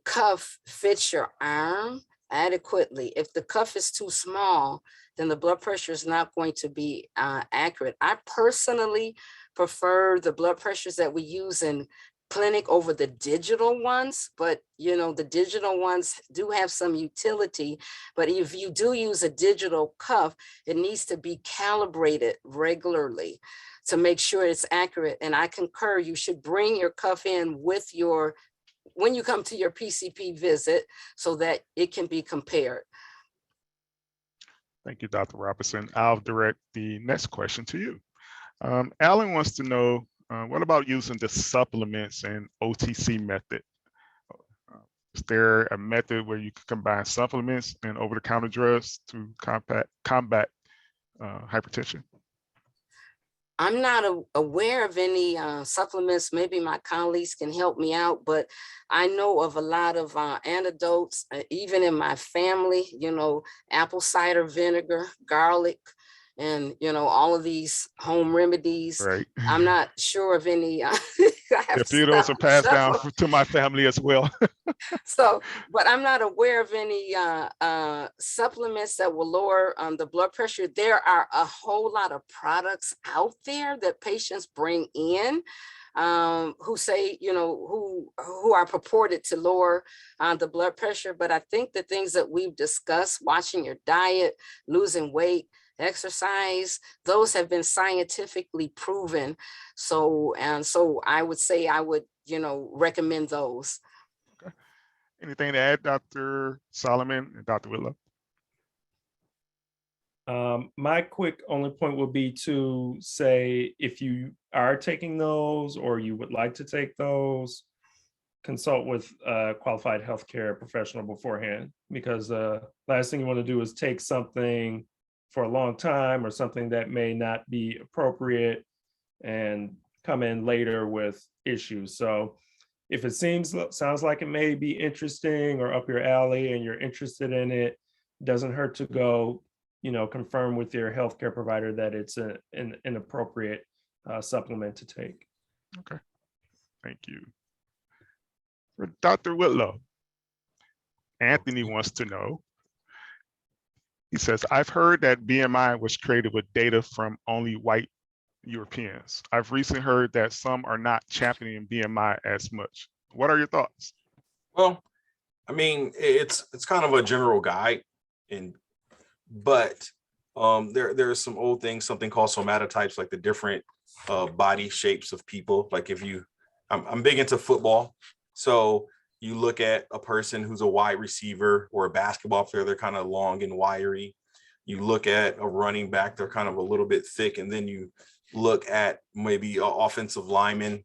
cuff fits your arm adequately. If the cuff is too small, then the blood pressure is not going to be accurate. I personally prefer the blood pressures that we use in clinic over the digital ones, but the digital ones do have some utility. But if you do use a digital cuff, it needs to be calibrated regularly to make sure it's accurate. And I concur, you should bring your cuff in with when you come to your PCP visit so that it can be compared. Thank you, Dr. Robinson. I'll direct the next question to you. Alan wants to know, what about using the supplements and OTC method? Is there a method where you can combine supplements and over-the-counter drugs to combat hypertension? I'm not aware of any supplements. Maybe my colleagues can help me out, but I know of a lot of antidotes, even in my family, apple cider vinegar, garlic, and, all of these home remedies. Right. I'm not sure of any. I have A to few of those stop are and passed down shuffle. to my family as well. So, but I'm not aware of any supplements that will lower the blood pressure. There are a whole lot of products out there that patients bring in who say, who are purported to lower the blood pressure. But I think the things that we've discussed, watching your diet, losing weight, exercise, those have been scientifically proven. So, I would say I would, recommend those. Anything to add, Dr. Solomon and Dr. Whitlow? My quick only point would be to say, if you are taking those or you would like to take those, consult with a qualified healthcare professional beforehand, because last thing you want to do is take something for a long time or something that may not be appropriate and come in later with issues. So if it sounds like it may be interesting or up your alley and you're interested in it, doesn't hurt to go, confirm with your healthcare provider that it's an appropriate supplement to take. Okay, thank you. For Dr. Whitlow, Anthony wants to know, he says, I've heard that BMI was created with data from only white Europeans. I've recently heard that some are not championing BMI as much. What are your thoughts? Well, I mean, it's kind of a general guide, but there's some old things, something called somatotypes, like the different body shapes of people. Like I'm big into football, so you look at a person who's a wide receiver or a basketball player, they're kind of long and wiry. You look at a running back, they're kind of a little bit thick, and then you look at maybe an offensive lineman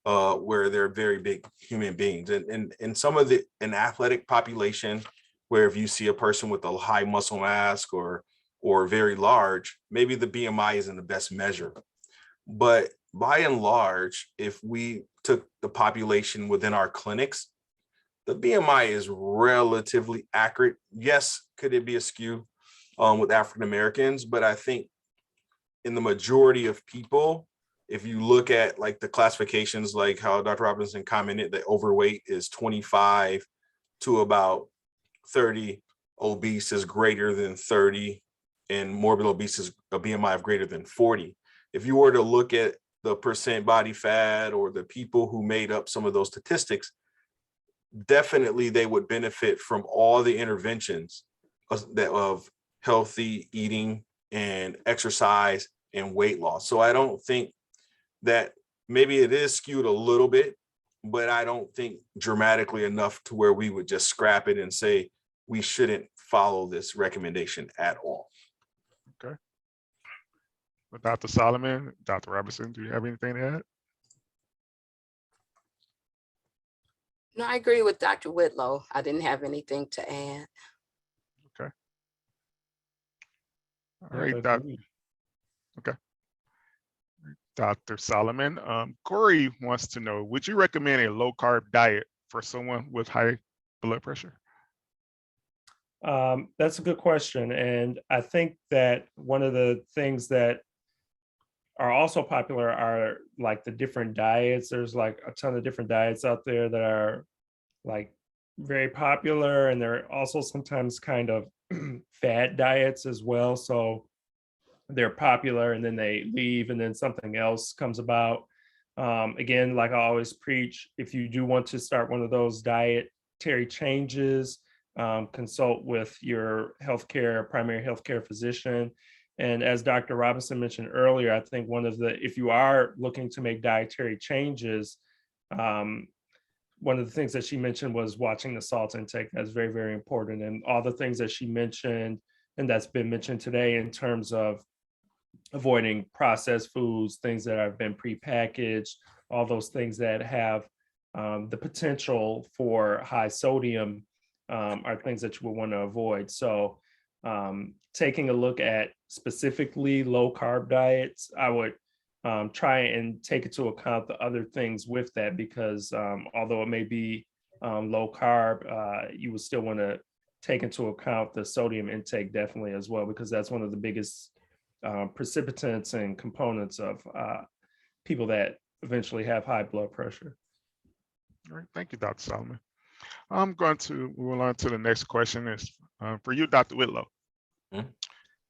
where they're very big human beings. And some of an athletic population, where if you see a person with a high muscle mass or very large, maybe the BMI isn't the best measure. But by and large, if we took the population within our clinics, the BMI is relatively accurate. Yes, could it be askew with African Americans? But I think in the majority of people, if you look at like the classifications, like how Dr. Robinson commented, that overweight is 25 to about 30, obese is greater than 30, and morbid obese is a BMI of greater than 40. If you were to look at the percent body fat or the people who made up some of those statistics, definitely they would benefit from all the interventions of healthy eating and exercise and weight loss. So I don't think that, maybe it is skewed a little bit, but I don't think dramatically enough to where we would just scrap it and say we shouldn't follow this recommendation at all. Okay. But Dr. Solomon, Dr. Robinson, do you have anything to add? No, I agree with Dr. Whitlow. I didn't have anything to add. Okay. All Yeah, right, that's me. okay. Dr. Solomon, Corey wants to know, would you recommend a low carb diet for someone with high blood pressure? That's a good question. And I think that one of the things that are also popular are like the different diets. There's like a ton of different diets out there that are like very popular, and they're also sometimes kind of fad diets as well. So they're popular and then they leave and then something else comes about. Again, like I always preach, if you do want to start one of those dietary changes, consult with your primary healthcare physician. And as Dr. Robinson mentioned earlier, I think if you are looking to make dietary changes, one of the things that she mentioned was watching the salt intake. That's very, very important. And all the things that she mentioned, and that's been mentioned today in terms of avoiding processed foods, things that have been prepackaged, all those things that have the potential for high sodium are things that you will want to avoid. So taking a look at specifically low carb diets, I would try and take into account the other things with that, because although it may be low carb, you would still want to take into account the sodium intake definitely as well, because that's one of the biggest precipitants and components of people that eventually have high blood pressure. All right, thank you, Dr. Solomon. I'm going to move on to the next question. Is for you, Dr. Whitlow.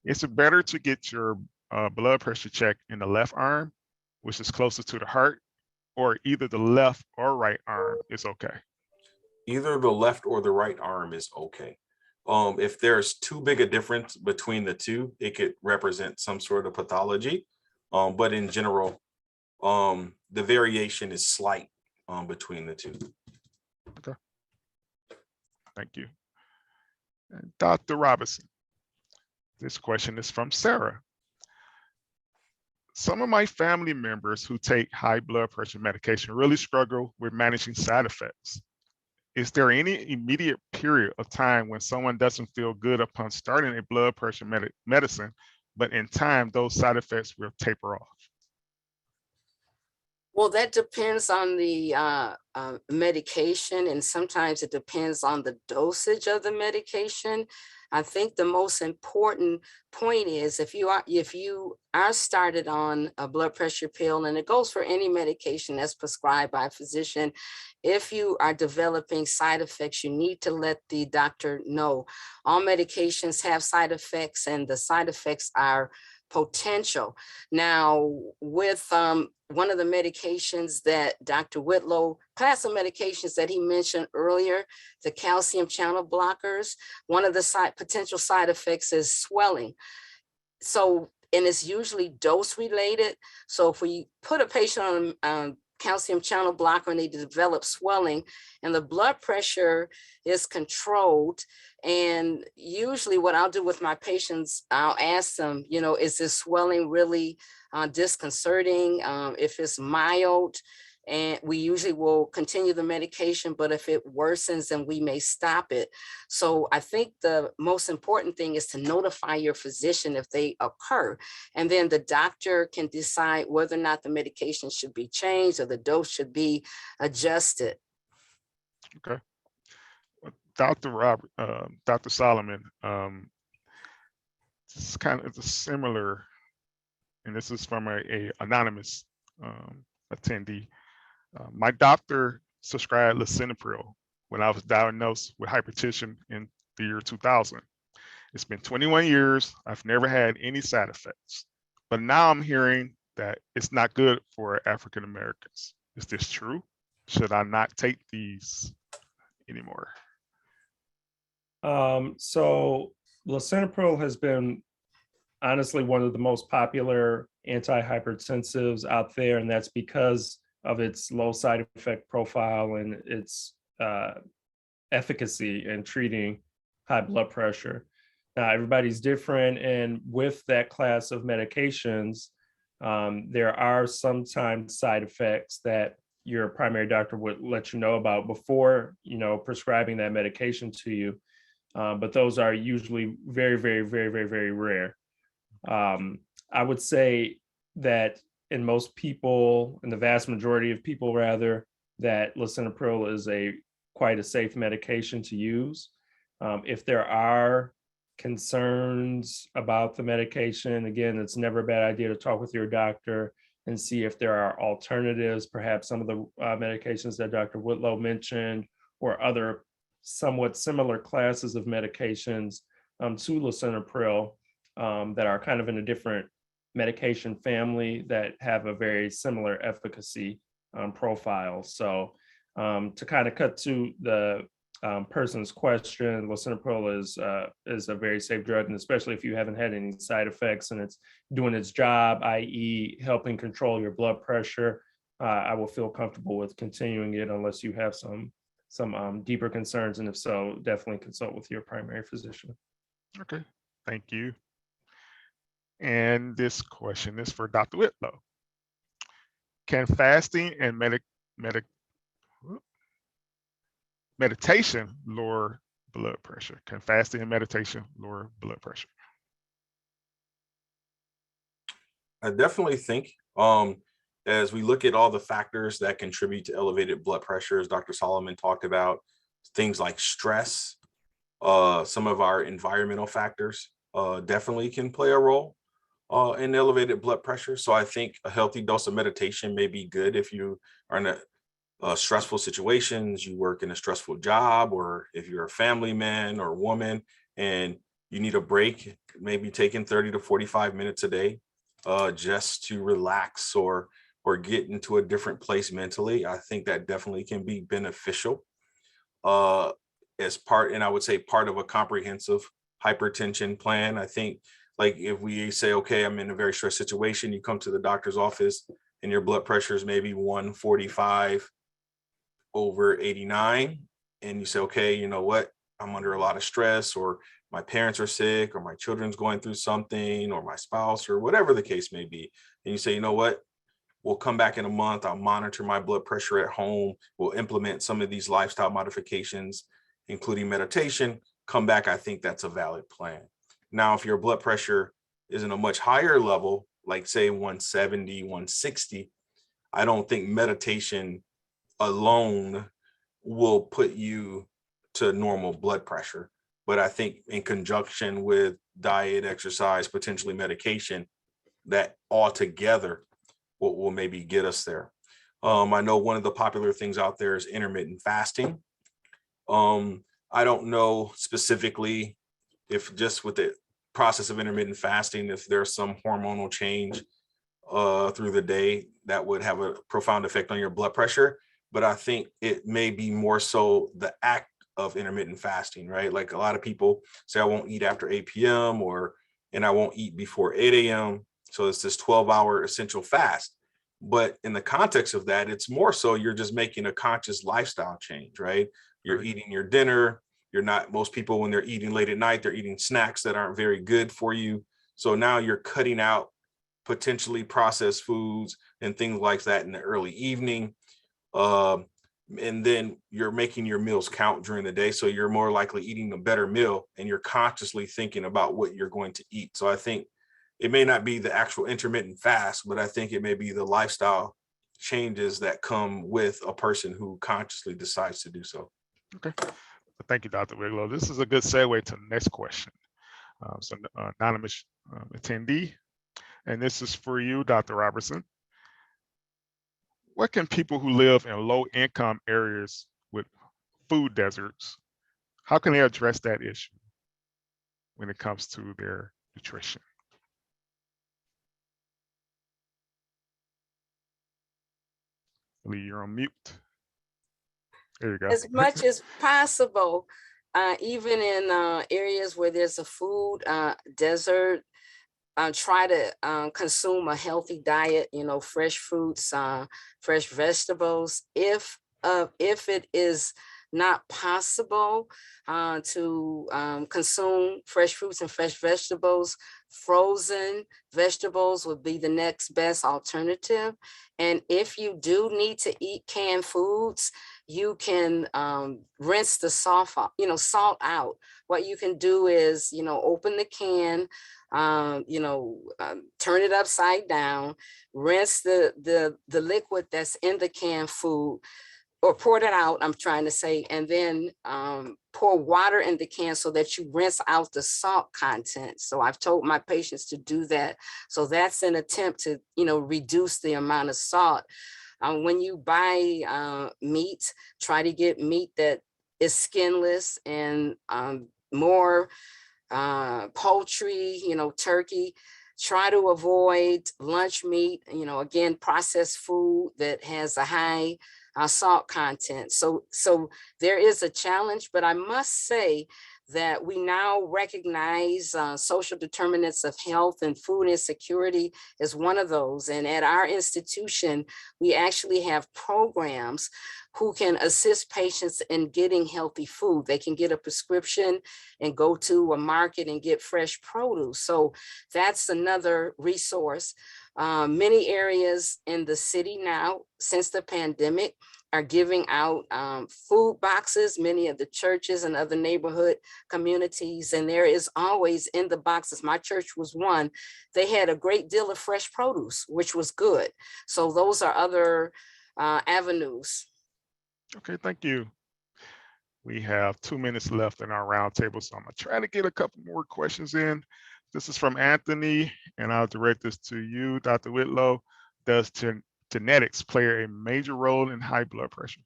Is it better to get your blood pressure checked in the left arm, which is closer to the heart, or either the left or right arm is okay? Either the left or the right arm is okay. If there's too big a difference between the two, it could represent some sort of pathology. But in general, the variation is slight between the two. Okay. Thank you. And Dr. Robinson, this question is from Sarah. Some of my family members who take high blood pressure medication really struggle with managing side effects. Is there any immediate period of time when someone doesn't feel good upon starting a blood pressure medicine, but in time, those side effects will taper off? Well, that depends on the medication, and sometimes it depends on the dosage of the medication. I think the most important point is if you are started on a blood pressure pill, and it goes for any medication that's prescribed by a physician, if you are developing side effects, you need to let the doctor know. All medications have side effects, and the side effects are potential. Now, with one of the medications that Dr. Whitlow, class of medications that he mentioned earlier, the calcium channel blockers, one of the potential side effects is swelling. So, and it's usually dose related. So if we put a patient on calcium channel blocker and they develop swelling and the blood pressure is controlled, and usually what I'll do with my patients, I'll ask them, is this swelling really disconcerting? If it's mild, and we usually will continue the medication, but if it worsens, then we may stop it. So I think the most important thing is to notify your physician if they occur, and then the doctor can decide whether or not the medication should be changed or the dose should be adjusted. Okay. Dr. Solomon, this is kind of similar, and this is from a anonymous attendee. My doctor prescribed lisinopril when I was diagnosed with hypertension in the year 2000. It's been 21 years. I've never had any side effects, but now I'm hearing that it's not good for African Americans. Is this true? Should I not take these anymore? So lisinopril has been honestly one of the most popular antihypertensives out there, and that's because of its low side effect profile and its efficacy in treating high blood pressure. Now, everybody's different, and with that class of medications, there are sometimes side effects that your primary doctor would let you know about before, prescribing that medication to you. But those are usually very, very, very, very, very rare. I would say that in most people, in the vast majority of people rather, that lisinopril is quite a safe medication to use. If there are concerns about the medication, again, it's never a bad idea to talk with your doctor and see if there are alternatives, perhaps some of the medications that Dr. Whitlow mentioned, or other somewhat similar classes of medications to lisinopril that are kind of in a different medication family that have a very similar efficacy profile. So to kind of cut to the person's question, lisinopril is a very safe drug, and especially if you haven't had any side effects and it's doing its job, i.e. helping control your blood pressure, I will feel comfortable with continuing it unless you have some deeper concerns, and if so, definitely consult with your primary physician. Okay, thank you. And this question is for Dr. Whitlow. Can fasting and meditation lower blood pressure? Can fasting and meditation lower blood pressure? I definitely think as we look at all the factors that contribute to elevated blood pressure, as Dr. Solomon talked about, things like stress, some of our environmental factors definitely can play a role in elevated blood pressure. So I think a healthy dose of meditation may be good if you are in a stressful situations, you work in a stressful job, or if you're a family man or woman and you need a break, maybe taking 30 to 45 minutes a day just to relax or get into a different place mentally. I think that definitely can be beneficial as part, and I would say part of a comprehensive hypertension plan. I think like if we say, okay, I'm in a very stressed situation, you come to the doctor's office and your blood pressure is maybe 145/89, and you say, okay, you know what, I'm under a lot of stress, or my parents are sick, or my children's going through something, or my spouse, or whatever the case may be. And you say, you know what, we'll come back in a month. I'll monitor my blood pressure at home. We'll implement some of these lifestyle modifications, including meditation. Come back. I think that's a valid plan. Now, if your blood pressure is in a much higher level, like say 170, 160, I don't think meditation alone will put you to normal blood pressure. But I think in conjunction with diet, exercise, potentially medication, that all together will maybe get us there. I know one of the popular things out there is intermittent fasting. I don't know specifically if just with the process of intermittent fasting, if there's some hormonal change through the day that would have a profound effect on your blood pressure. But I think it may be more so the act of intermittent fasting, right? Like a lot of people say, I won't eat after 8 p.m. and I won't eat before 8 a.m. So it's this 12-hour essential fast. But in the context of that, it's more so you're just making a conscious lifestyle change, right? You're eating your dinner. You're not, most people, when they're eating late at night, they're eating snacks that aren't very good for you. So now you're cutting out potentially processed foods and things like that in the early evening. And then you're making your meals count during the day. So you're more likely eating a better meal and you're consciously thinking about what you're going to eat. So I think it may not be the actual intermittent fast, but I think it may be the lifestyle changes that come with a person who consciously decides to do so. Okay. Thank you, Dr. Wigglow. This is a good segue to the next question. So anonymous attendee, and this is for you, Dr. Robertson. What can people who live in low income areas with food deserts, how can they address that issue when it comes to their nutrition? Lee, you're on mute. There you go. As much as possible, even in areas where there's a food desert, try to consume a healthy diet, fresh fruits, fresh vegetables. If it is not possible to consume fresh fruits and fresh vegetables, frozen vegetables would be the next best alternative. And if you do need to eat canned foods, you can rinse the salt out. What you can do is, open the can, turn it upside down, rinse the liquid that's in the canned food, or pour it out, I'm trying to say, and then pour water in the can so that you rinse out the salt content. So I've told my patients to do that. So that's an attempt to, reduce the amount of salt. When you buy meat, try to get meat that is skinless and more poultry, turkey. Try to avoid lunch meat, again, processed food that has a high salt content. So there is a challenge, but I must say that we now recognize social determinants of health, and food insecurity is one of those. And at our institution, we actually have programs who can assist patients in getting healthy food. They can get a prescription and go to a market and get fresh produce. So that's another resource. Many areas in the city now, since the pandemic, are giving out food boxes, many of the churches and other neighborhood communities. And there is always in the boxes, my church was one, they had a great deal of fresh produce, which was good. So those are other avenues. Okay, thank you. We have 2 minutes left in our roundtable, so I'm gonna try to get a couple more questions in. This is from Anthony, and I'll direct this to you, Dr. Whitlow. Does genetics play a major role in high blood pressure?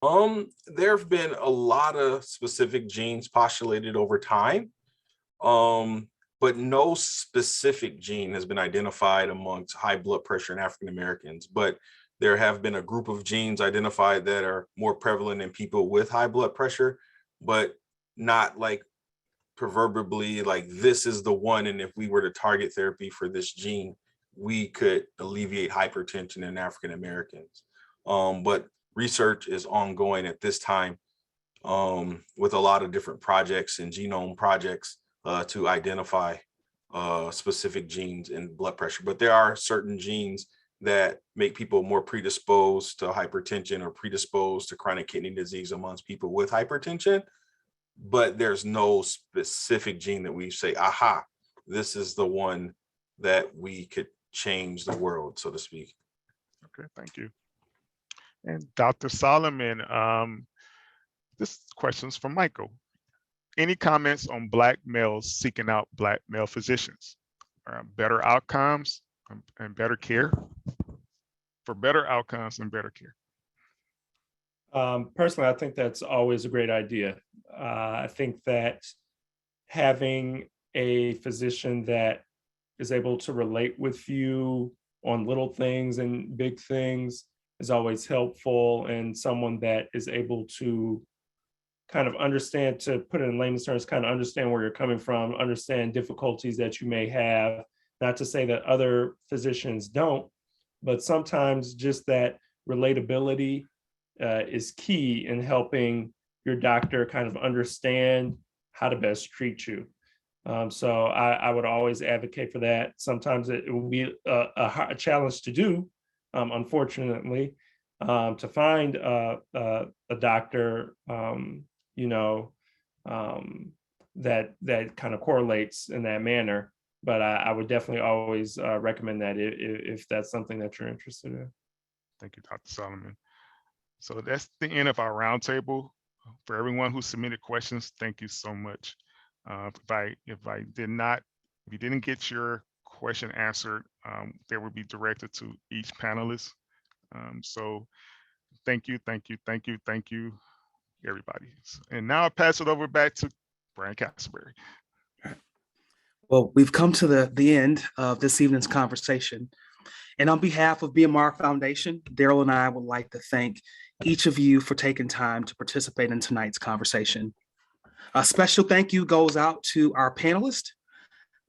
There have been a lot of specific genes postulated over time, but no specific gene has been identified amongst high blood pressure in African Americans. But there have been a group of genes identified that are more prevalent in people with high blood pressure, but not like proverbially like this is the one, and if we were to target therapy for this gene, we could alleviate hypertension in African Americans. But research is ongoing at this time with a lot of different projects and genome projects to identify specific genes in blood pressure. But there are certain genes that make people more predisposed to hypertension or predisposed to chronic kidney disease amongst people with hypertension. But there's no specific gene that we say, aha, this is the one that we could change the world, so to speak. Okay, thank you. And Dr. Solomon, this question's from Michael. Any comments on Black males seeking out Black male physicians? Better outcomes and better care? For better outcomes and better care. Personally, I think that's always a great idea. I think that having a physician that is able to relate with you on little things and big things is always helpful, and someone that is able to kind of understand, to put it in layman's terms, kind of understand where you're coming from, understand difficulties that you may have. Not to say that other physicians don't, but sometimes just that relatability is key in helping your doctor kind of understand how to best treat you. So I would always advocate for that. Sometimes it will be a challenge to do, unfortunately, to find a doctor, that kind of correlates in that manner. But I would definitely always recommend that if that's something that you're interested in. Thank you, Dr. Solomon. So that's the end of our roundtable. For everyone who submitted questions, thank you so much. If you didn't get your question answered, they will be directed to each panelist. So thank you, everybody. And now I'll pass it over back to Brian Castleberry. Well, we've come to the end of this evening's conversation. And on behalf of BMR Foundation, Daryl and I would like to thank each of you for taking time to participate in tonight's conversation. A special thank you goes out to our panelists,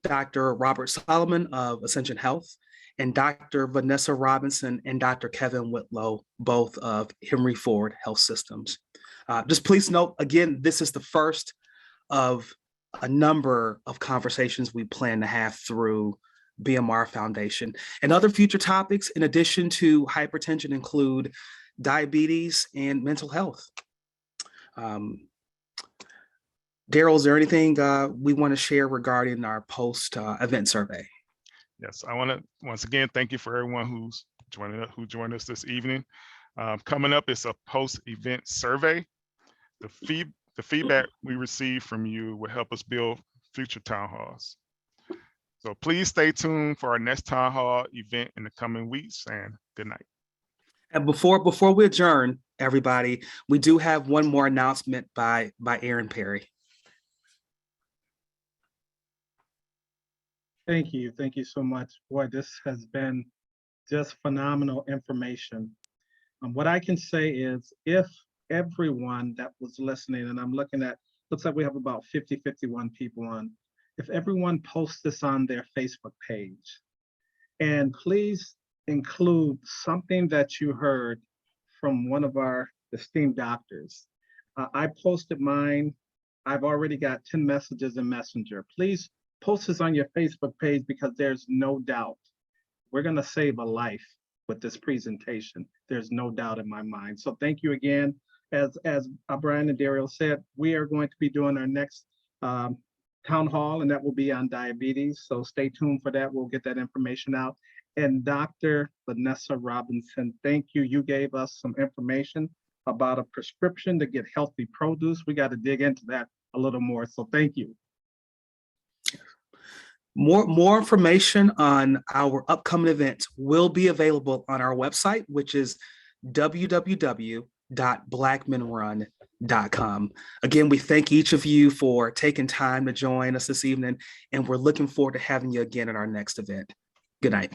Dr. Robert Solomon of Ascension Health, and Dr. Vanessa Robinson and Dr. Kevin Whitlow, both of Henry Ford Health Systems. Just please note, again, this is the first of a number of conversations we plan to have through BMR Foundation. And other future topics in addition to hypertension include diabetes and mental health. Daryl, is there anything we want to share regarding our post-event survey? Yes, I want to once again thank you for everyone who joined us this evening. Coming up is a post-event survey. The feedback we receive from you will help us build future town halls. So please stay tuned for our next town hall event in the coming weeks, and good night. And before we adjourn, everybody, we do have one more announcement by Aaron Perry. Thank you so much. Boy, this has been just phenomenal information. What I can say is if everyone that was listening, and I'm looking at, looks like we have about 51 people on, if everyone posts this on their Facebook page, and please include something that you heard from one of our esteemed doctors. I posted mine. I've already got 10 messages in Messenger. Please post this on your Facebook page because there's no doubt we're going to save a life with this presentation. There's no doubt in my mind. So thank you again. As Brian and Daryl said, we are going to be doing our next town hall, and that will be on diabetes. So stay tuned for that. We'll get that information out. And Dr. Vanessa Robinson, thank you. You gave us some information about a prescription to get healthy produce. We got to dig into that a little more. So thank you. More information on our upcoming events will be available on our website, which is www.blackmenrun.com. Again, we thank each of you for taking time to join us this evening, and we're looking forward to having you again at our next event. Good night.